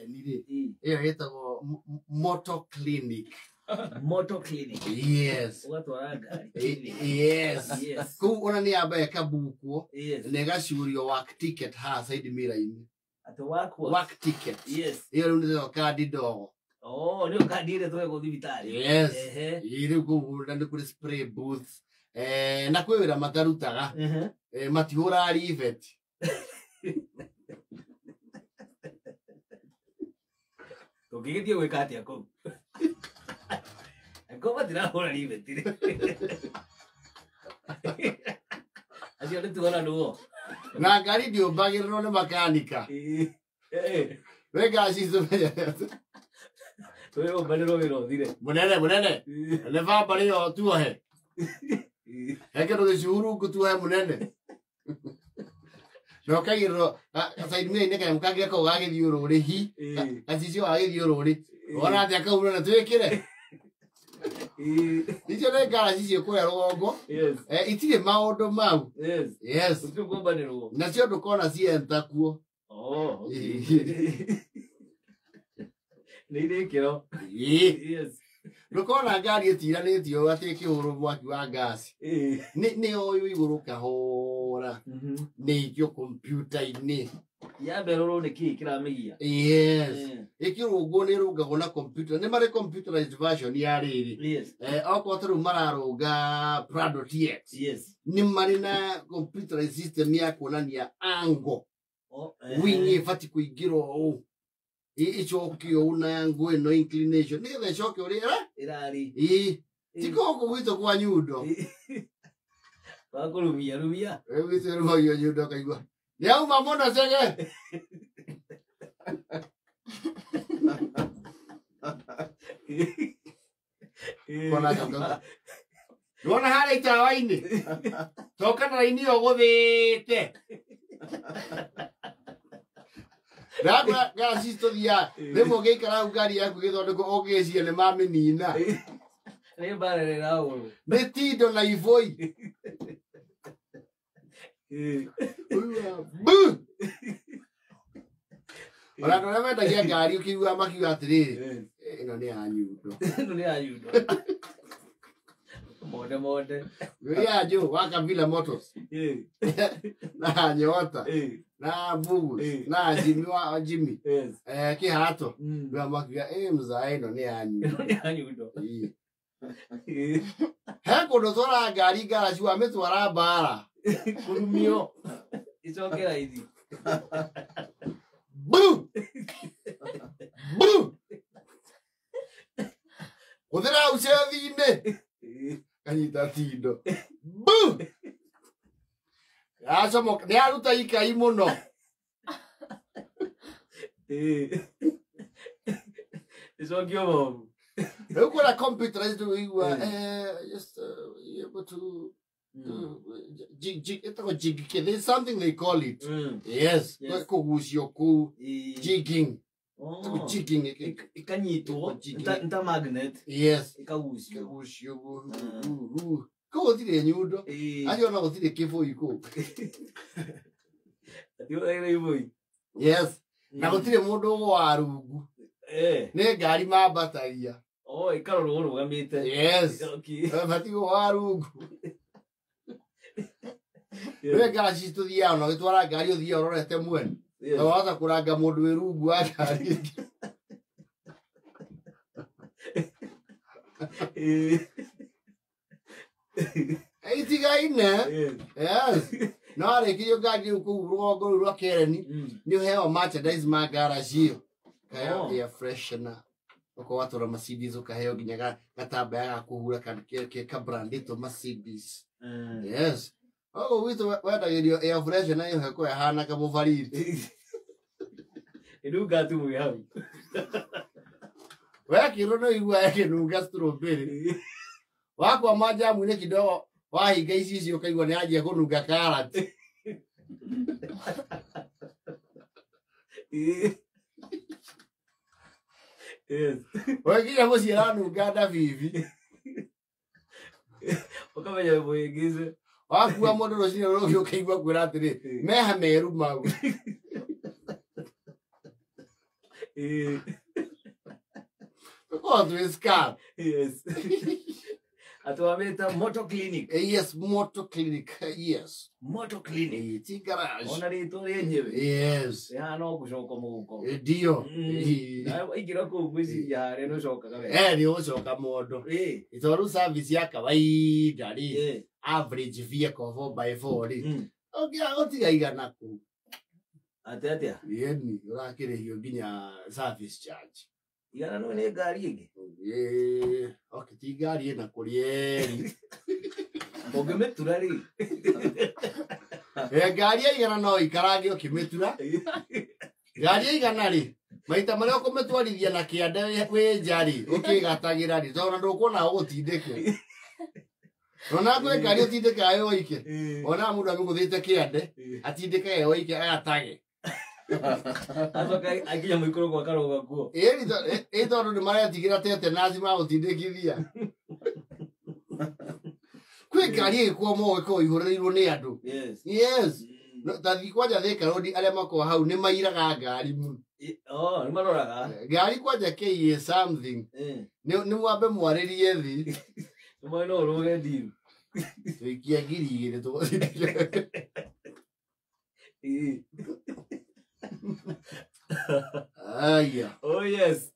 nire. Iyo yetagwo motor clinic. Motor clinic. Yes. Watu waraga. Yes. Yes. Ku ona ni aba ekabukuo. Yes. Nega shurio work ticket ha side mira-ini. At work what? Work ticket. Yes. Iyo ndio kadi dogo. Oh, ndio kadi ile tu kwa hospitali. Yes. Ile ku ndande kuri spray booth. Na kwewera matarutaga. Matihura ari vet. Ukigithie gwika atia ko. Ngoma ndirahũra ni vet. Acio nĩ tuona nuo. Na ngari ndiũmbagĩrĩrwo nĩ makanika. Wega cicu Tuwe ũmbanĩrwo wĩra ũthire. Munene. Nĩ bamba rĩo tuohe. Heke ndũgĩcihuru ngũtuohe munene. Nokagĩrĩrwo saidi mĩra-inĩ kanyamũ kangĩ gakoragwo gagĩthiũrũrĩ hi. Gacicio gagĩthiũrũrĩ. Wona atĩa kau mũnene twĩkĩre. Icio nĩ ngaraci ciĩ kũrĩa rũgongo. Itirĩ maũndũ mau. Yes. Nacio ndũkona cienta kuo. Nĩ irĩ kĩro. Yes. Ndũkona ngari ĩtiranĩtio atĩ ĩkĩhũrwo mwaki wa ngasi. Nĩ ũyũ igũrũ kahora. Nĩ ikĩo kompiuta-inĩ. Yambĩrĩrwo nĩ kĩĩ kĩramĩgia? Yes. Ĩkĩrũngwo nĩ ĩrũngagwo na computer. Nĩ marĩ computerized version ya rĩrĩ. Yes. Okorwo ta rĩu mararũnga Prado TX. Yes. Nĩ marĩ na computerized system ya kuonania angle. Wing ĩbatiĩ kũingĩra ũũ. Ĩcokio ũũ na angle ĩno inclination. Nĩgetha ĩcoke ũrĩa ĩrarĩ. Tikoko gwitũ kwa nyundo. Wakũrumia. Gwitũ rũmagio nyundo kaigua. Nĩauma mũno cege. Nĩwona harĩa itawa-inĩ. Coka na raini ĩyo gũthĩte. Ndagũra ngari tũthiaga. Rĩmwe ũngĩikara hau ngari yaku ĩgĩthondekwo ũgĩciria nĩ mamĩnina. Nĩ mbarĩrĩra ũru. Nĩ Tindo na Ivoi. Ona andũ arĩa mendagia ngari ũkĩigua makiuga atĩrĩrĩ, ĩno nĩ ya nyundo. Ĩno nĩ ya nyundo. Monde. Ya Joe wa Kabila Motors. Na Nyota. Na Bugu. Na Jimmy wa Jimmy. Kĩhato. Ndio makiuga mzaa ĩno nĩ ya nyundo. Ĩno nĩ ya nyundo. He kũndũ twara ngari ngaraci wa mĩtwara mbara. Kurumio. Icoke raithi. Boo! Hũthĩra ucethi-inĩ. Kanyita Tindo. Boo! Yacomoka nĩ aruta ikai mũno. Icokio bomu. Rĩu kwĩna computerized ũigua just able to jig. There's something they call it. Yes. Kũgucio kũu. Jigging. Jigging. Ikanyitwo. Nta magnet. Yes. Ikagucio. Kũu gũtirĩ nyundo. Acio ona gũtirĩ kĩbũi kũu. Atiũraire ibũi. Yes. Na gũtirĩ mũndũ ũgwa rungu. Nĩ ngari mambatagia. Ikarorwo rũgamĩte. Yes. Matigwo wa rungu. Nĩ ngari tũthiaga ona ũgĩtwara ngari ũthiaga ũrorete mwene. Na wahota kũranga mũndũ wĩ rungu wa ngari. Itigaine. Yes. No arĩkĩrio ngari rĩu kũu rũgongo rũu rwa Kereni nĩ ũheo merchandise ma ngaraci ĩyo. Kaheo air freshener. Okorwo watũra Mercedes ũkaheo nginya gatambaya ga kũhura kabrandĩtwo Mercedes. Yes. Oguo gwitũ wendagĩrio air freshener ĩyo heko ĩhana kamũbariri. Ĩnunga tu mwĩ hau. Wekĩrwo no igua ĩkĩnunga strawberry. Wakwama jamu-inĩ kidogo wahinga ici ũkaigua nĩ yanjia kũnunga karati. Yes. Wekinya mũciĩ ranunga ndabibi. Ũkamenya mũhĩngĩce. Wakua mũndũ rũcinĩ rũrũ ũkaigua kwĩra atĩrĩ meha meru mau. Oh, to scam. Yes. Atuameta motor clinic. Yes, motor clinic. Yes. Motor clinic. It's garage. Ona rito yenyewe. Yes. No kushoka muko. Dio. Na igira ko gwisi ya reno shoka kabe. Ni ucoka mondo. Itoru service ya kawaida ri. Average vehicle 4x4 ri. Okay, otiga igana ku. Atia. Yeni, urakirihio nginya service charge. Igana no ne gari igi. Okay, ti gari ena kurieri. Ogemetura ri. Gari igana no ikarange okimetura. Gari igana ri. Maita maria ukometwarithia na kiande we njari ukigatagira ri. Tona ndukuona ugutindike. Rona gwe gari utindike ayo ike. Ona mundu amiguthite kiande, atindike ayo ike atage. Azoka akinya mwikoro kwa karoga kuo. Tondu ni maria tigira tete nazima utindikithia. Kwe gari ikuo mo iko ihurirwo ni andu. Yes. Tathi kwanja thika rodi aria mako hau ni mairaga gari mu. Ni maroraga. Gari kwanja ke something. Ni mwambe mwaririe thi. Mo no roge diru. Ikia giri ni to. Oh yes.